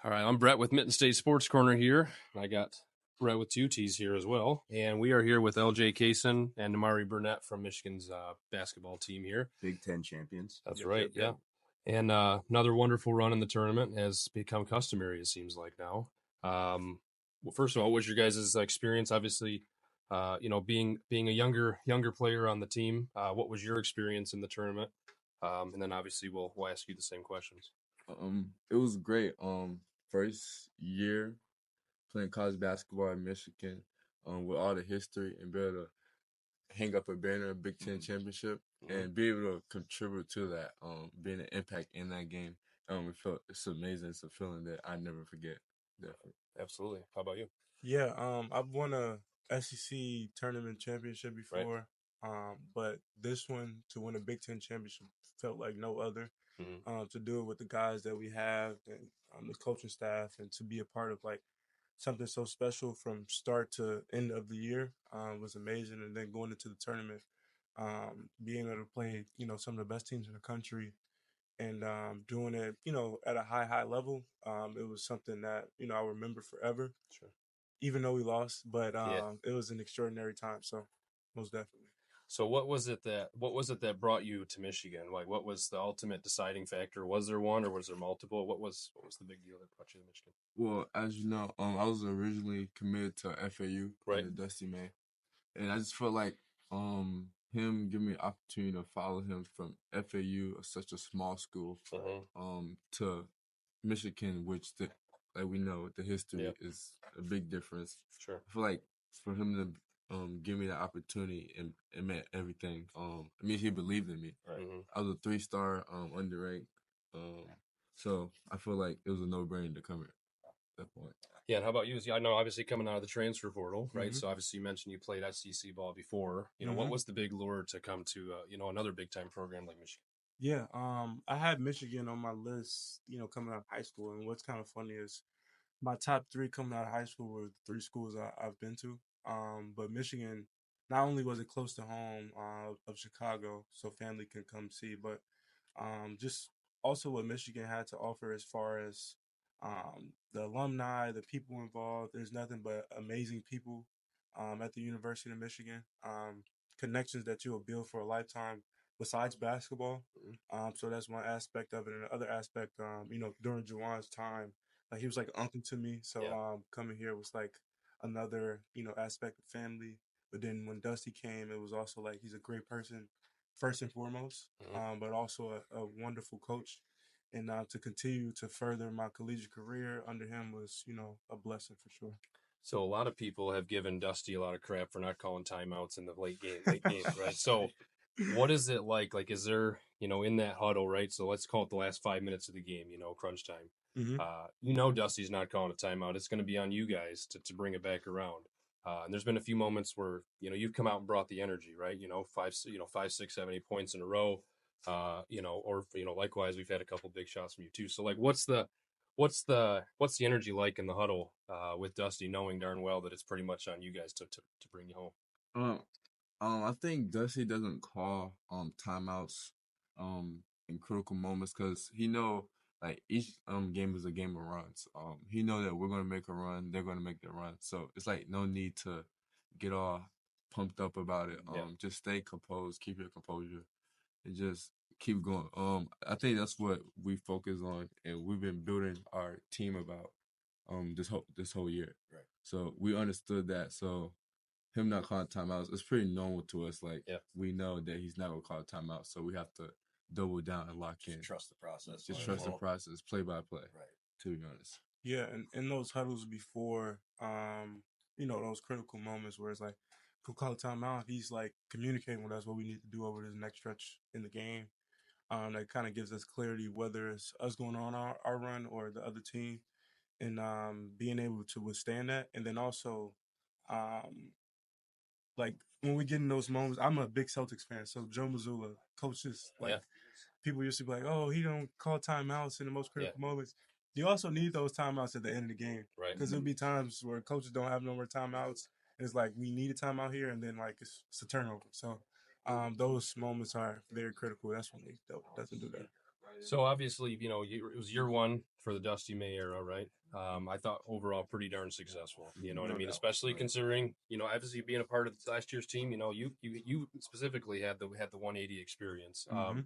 All right, I'm Brett with Mitten State Sports Corner here. I got Brett with two T's here as well. And we are here with LJ Cason and Nimari Burnett from Michigan's basketball team here. Big Ten champions. That's right, yeah. And another wonderful run in the tournament has become customary, it seems like now. Well, first of all, what was your guys' experience? Obviously, being a younger player on the team, what was your experience in the tournament? And then obviously we'll ask you the same questions. It was great. First year playing college basketball in Michigan, with all the history and be able to hang up a banner, a Big Ten championship, and be able to contribute to that, being an impact in that game. It's amazing. It's a feeling that I never forget. Definitely. Absolutely. How about you? Yeah, I've won a SEC tournament championship before, but this one, to win a Big Ten championship, felt like no other. To do it with the guys that we have and the coaching staff, and to be a part of like something so special from start to end of the year was amazing. And then going into the tournament, being able to play, some of the best teams in the country, and doing it, at a high level, it was something that I'll remember forever. Sure. Even though we lost, but it was an extraordinary time. So most definitely. So what was it that brought you to Michigan? Like, what was the ultimate deciding factor? Was there one, or was there multiple? What was the big deal that brought you to Michigan? Well, as you know, I was originally committed to FAU, right? The Dusty May, and I just felt like him giving me an opportunity to follow him from FAU, such a small school, to Michigan, which like we know the history is a big difference. Sure. I feel like for him to give me the opportunity and it meant everything. He believed in me. Right. I was a 3-star, underranked. So I feel like it was a no-brainer to come here at that point. Yeah, and how about you? I know obviously coming out of the transfer portal, right? So obviously you mentioned you played SEC ball before. What was the big lure to come to another big time program like Michigan? Yeah, I had Michigan on my list, coming out of high school. And what's kind of funny is my top 3 coming out of high school were 3 schools I've been to. But Michigan, not only was it close to home of Chicago, so family can come see, but just also what Michigan had to offer as far as the alumni, the people involved. There's nothing but amazing people at the University of Michigan. Connections that you'll build for a lifetime besides basketball. So that's one aspect of it. And the other aspect, during Juwan's time, like he was like uncle to me. So coming here was like another, aspect of family. But then when Dusty came, it was also like he's a great person, first and foremost, but also a wonderful coach. And to continue to further my collegiate career under him was, a blessing for sure. So a lot of people have given Dusty a lot of crap for not calling timeouts in the late game, right? So what is it like? Like, is there, in that huddle, right? So let's call it the last 5 minutes of the game, crunch time. Dusty's not calling a timeout. It's going to be on you guys to bring it back around. And there's been a few moments where, you've come out and brought the energy, right? 5, 6, 7, 8 points in a row, likewise, we've had a couple big shots from you too. So like, what's the energy like in the huddle with Dusty, knowing darn well that it's pretty much on you guys to bring you home? I think Dusty doesn't call timeouts in critical moments because he know like each game is a game of runs. He know that we're gonna make a run, they're gonna make their run. So it's like no need to get all pumped up about it. Just stay composed, keep your composure, and just keep going. I think that's what we focus on, and we've been building our team about this whole year. Right. So we understood that. So him not calling timeouts, it's pretty normal to us. Like we know that he's not gonna call a timeout, so we have to double down and lock in. Trust the process. Just trust the process, play by play. Right. To be honest. Yeah, and in those huddles before, those critical moments where it's like, we'll call a timeout. He's like communicating with us what we need to do over this next stretch in the game. That kind of gives us clarity, whether it's us going on our run or the other team, and being able to withstand that. And then also, like when we get in those moments, I'm a big Celtics fan, so Joe Mazzulla coaches people used to be like, oh, he don't call timeouts in the most critical moments. You also need those timeouts at the end of the game, right? Because there'll be times where coaches don't have no more timeouts. It's like we need a timeout here, and then like it's a turnover. So those moments are very critical. That's when he doesn't do that. So obviously, you know, it was year one for the Dusty May era, right? I thought overall pretty darn successful. You know what I No mean? doubt. Especially considering, you know, obviously being a part of last year's team. You know, you specifically had the 180 experience. Mm-hmm.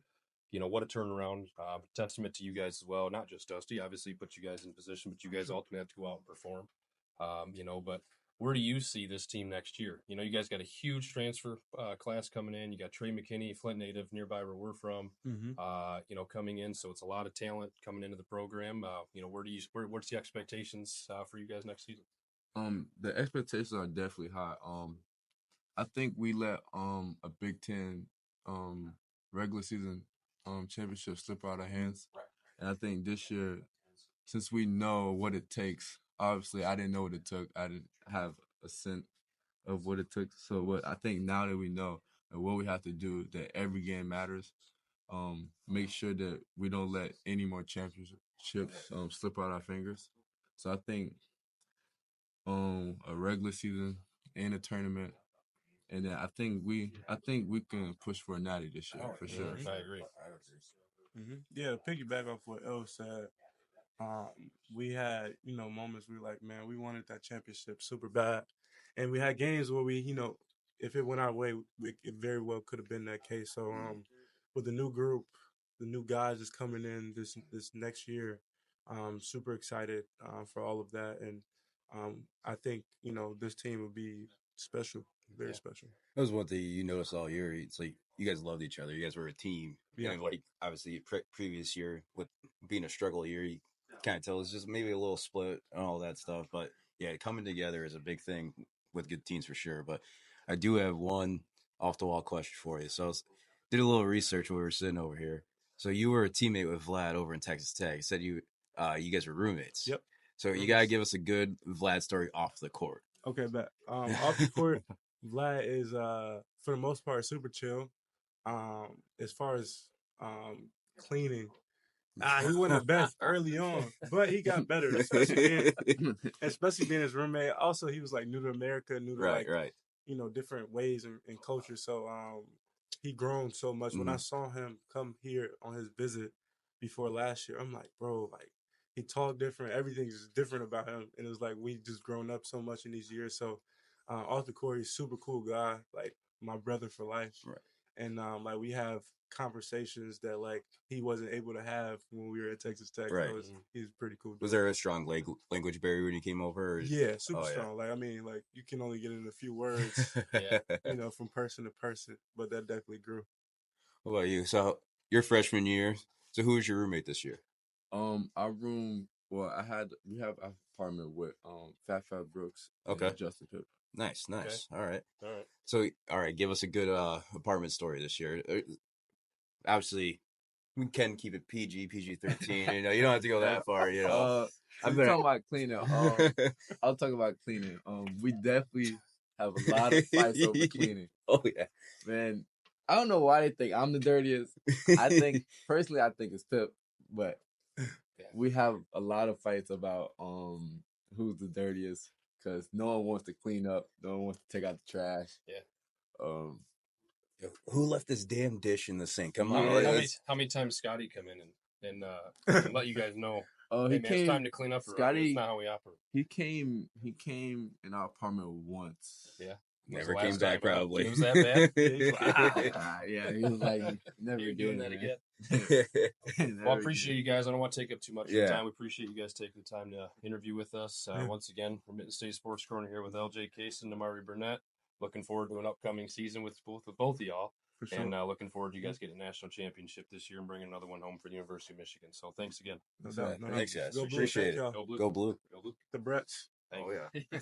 You know, what a turnaround. Testament to you guys as well. Not just Dusty, obviously put you guys in position, but you guys ultimately have to go out and perform. You know, but where do you see this team next year? You know, you guys got a huge transfer class coming in. You got Trey McKinney, Flint native, nearby where we're from. Mm-hmm. You know, coming in, so it's a lot of talent coming into the program. You know, what's the expectations for you guys next season? The expectations are definitely high. I think we let a Big Ten regular season championship slip out of our hands, and I think this year, since we know what it takes, obviously I didn't know what it took. I didn't have a sense of what it took. So what I think now that we know and what we have to do, that every game matters. Make sure that we don't let any more championships slip out our fingers. So I think a regular season and a tournament, and then I think we can push for a natty this year for sure. I agree. Mm-hmm. Yeah, to piggyback off what El said, um, we had, moments we were like, man, we wanted that championship super bad. And we had games where we, if it went our way, it very well could have been that case. So with the new group, the new guys that's coming in this next year, super excited for all of that. And I think, this team will be special, very special. That was one thing you noticed all year. It's like you guys loved each other. You guys were a team. Yeah. And like obviously previous year with being a struggle year, you kind of tell it's just maybe a little split and all that stuff. But yeah, coming together is a big thing with good teams for sure. But I do have one off the wall question for you. So I did a little research while we were sitting over here. So you were a teammate with Vlad over in Texas Tech. You said you guys were roommates. Yep. So you gotta give us a good Vlad story off the court. Okay, bet. Off the court, Vlad is for the most part super chill. As far as cleaning, he wasn't the best early on, but he got better, especially being his roommate. Also, he was like new to America, new to right. different ways and culture. So he grown so much. When I saw him come here on his visit before last year, I'm like, bro, like he talked different. Everything's just different about him, and it's like we just grown up so much in these years. So off the court, he's super cool guy, like my brother for life. Right. And like we have conversations that like he wasn't able to have when we were at Texas Tech. Right. So he's pretty cool. Was there a strong language barrier when you came over? Or? Yeah, super strong. Like I mean, like you can only get in a few words, from person to person. But that definitely grew. What about you? So your freshman year. So who was your roommate this year? Our room. Well, we have an apartment with Fat Brooks. Okay. And Justin Pippen. Nice. Okay. All right. So, all right, give us a good apartment story this year. Obviously, we can keep it PG-13. You don't have to go that far. I'm talking about cleaning. I'll talk about cleaning. We definitely have a lot of fights over cleaning. Oh yeah, man. I don't know why they think I'm the dirtiest. I think personally, I think it's Pip, but we have a lot of fights about who's the dirtiest. Because no one wants to clean up. No one wants to take out the trash. Yeah. Who left this damn dish in the sink? Come on. How many times Scotty come in and let you guys know? Oh, hey, man, it's time to clean up. Scotty, it's not how we operate. He came in our apartment once. Yeah. Never came back, probably. It was that bad? Yeah, he was like, never doing that again. Well, I appreciate you guys. I don't want to take up too much of your time. We appreciate you guys taking the time to interview with us. Once again, we're Mitten State Sports Corner here with LJ Cason, Nimari Burnett. Looking forward to an upcoming season with both of y'all. For sure. And looking forward to you guys getting a national championship this year and bringing another one home for the University of Michigan. So thanks again. No doubt. Thanks, guys. Go Blue. Appreciate it. Go Blue. Go Blue. Go Blue. The Bretts. Thanks. Oh, yeah.